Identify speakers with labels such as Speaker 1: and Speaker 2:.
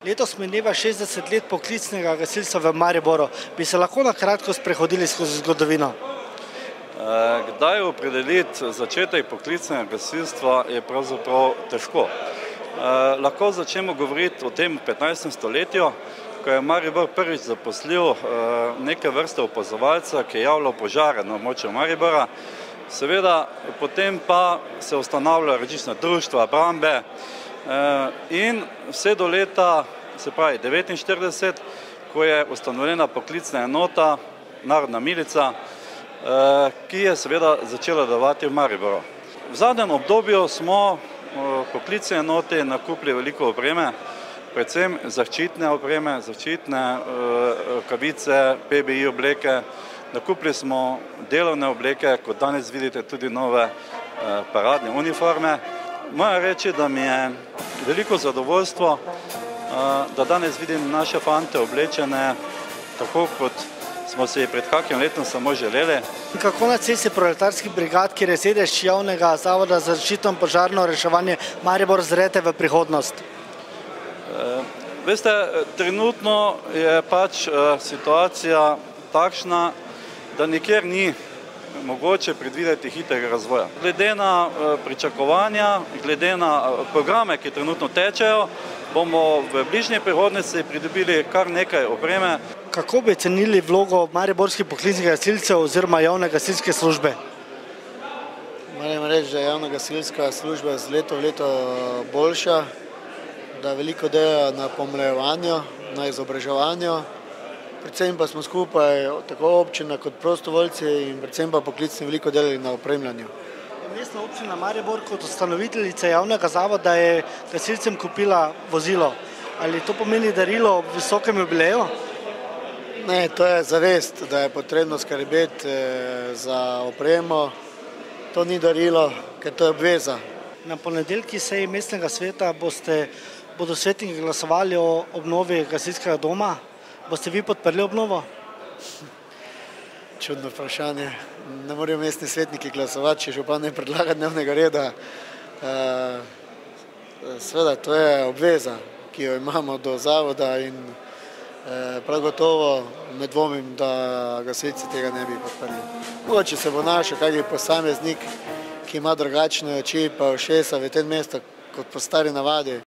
Speaker 1: Letos mineva 60 let poklicnega gasilstva v Mariboru. Bi se lahko na kratko sprehodili skozi zgodovino?
Speaker 2: Kdaj opredeliti začetek poklicnega gasilstva je pravzaprav težko. Lahko začnemo govoriti o tem 15. stoletju, ko je Maribor prvič zaposlil neke vrste opazovalca, ki je javljal požare na območju Maribora. Seveda, potem pa se ustanavljajo različna društva, brambe in vse do leta, se pravi 1949, ko je ustanovljena poklicna enota, Narodna milica, ki je seveda začela delovati v Mariboru. V zadnjem obdobju smo v poklicni enoti nakupili veliko opreme, predvsem zaščitne opreme, zaščitne rokavice, PBI obleke. Nakupili smo delovne obleke, kot danes vidite tudi nove paradne uniforme. Moram reči, da mi je veliko zadovoljstvo, da danes vidim naše fante oblečene tako, kot smo si pred kakim letom samo želeli.
Speaker 1: Kako na cesti proletarskih brigad, kjer je sedež javnega zavoda za zaščito in požarno reševanje Maribor, zrete v prihodnost?
Speaker 2: Veste, trenutno je pač situacija takšna, da nikjer ni mogoče predvideti hitrega razvoja. Glede na pričakovanja, glede na programe, ki trenutno tečejo, bomo v bližnji prihodnosti pridobili kar nekaj opreme.
Speaker 1: Kako bi cenili vlogo mariborskih poklicnih gasilcev oziroma javne gasilske službe?
Speaker 3: Moram reči, da je javna gasilska služba z leto v leto boljša, da veliko dela na pomlajevanju, na izobraževanju. Predvsem pa smo skupaj, tako občina kot prostovoljci in predvsem pa poklicni veliko delali na opremljanju.
Speaker 1: Mestna občina Maribor kot ustanoviteljica javnega zavoda je gasilcem kupila vozilo. Ali to pomeni darilo ob visokem jubileju?
Speaker 3: Ne, to je zavest, da je potrebno skrbeti za opremo. To ni darilo, ker to je obveza.
Speaker 1: Na ponedeljki seji mestnega sveta bodo svetniki glasovali o obnovi gasilskega doma. Boste vi podprli obnovo?
Speaker 3: Čudno vprašanje. Ne morajo mestni svetniki glasovati, če župan ne predlaga dnevnega reda. Seveda, to je obveza, ki jo imamo do zavoda in prav gotovo ne dvomim, da gasilci tega ne bi podprli. Mogoče se bo našel kakšen posameznik, ki ima drugačne oči pa ušesa v tem mestu kot po stari navadi.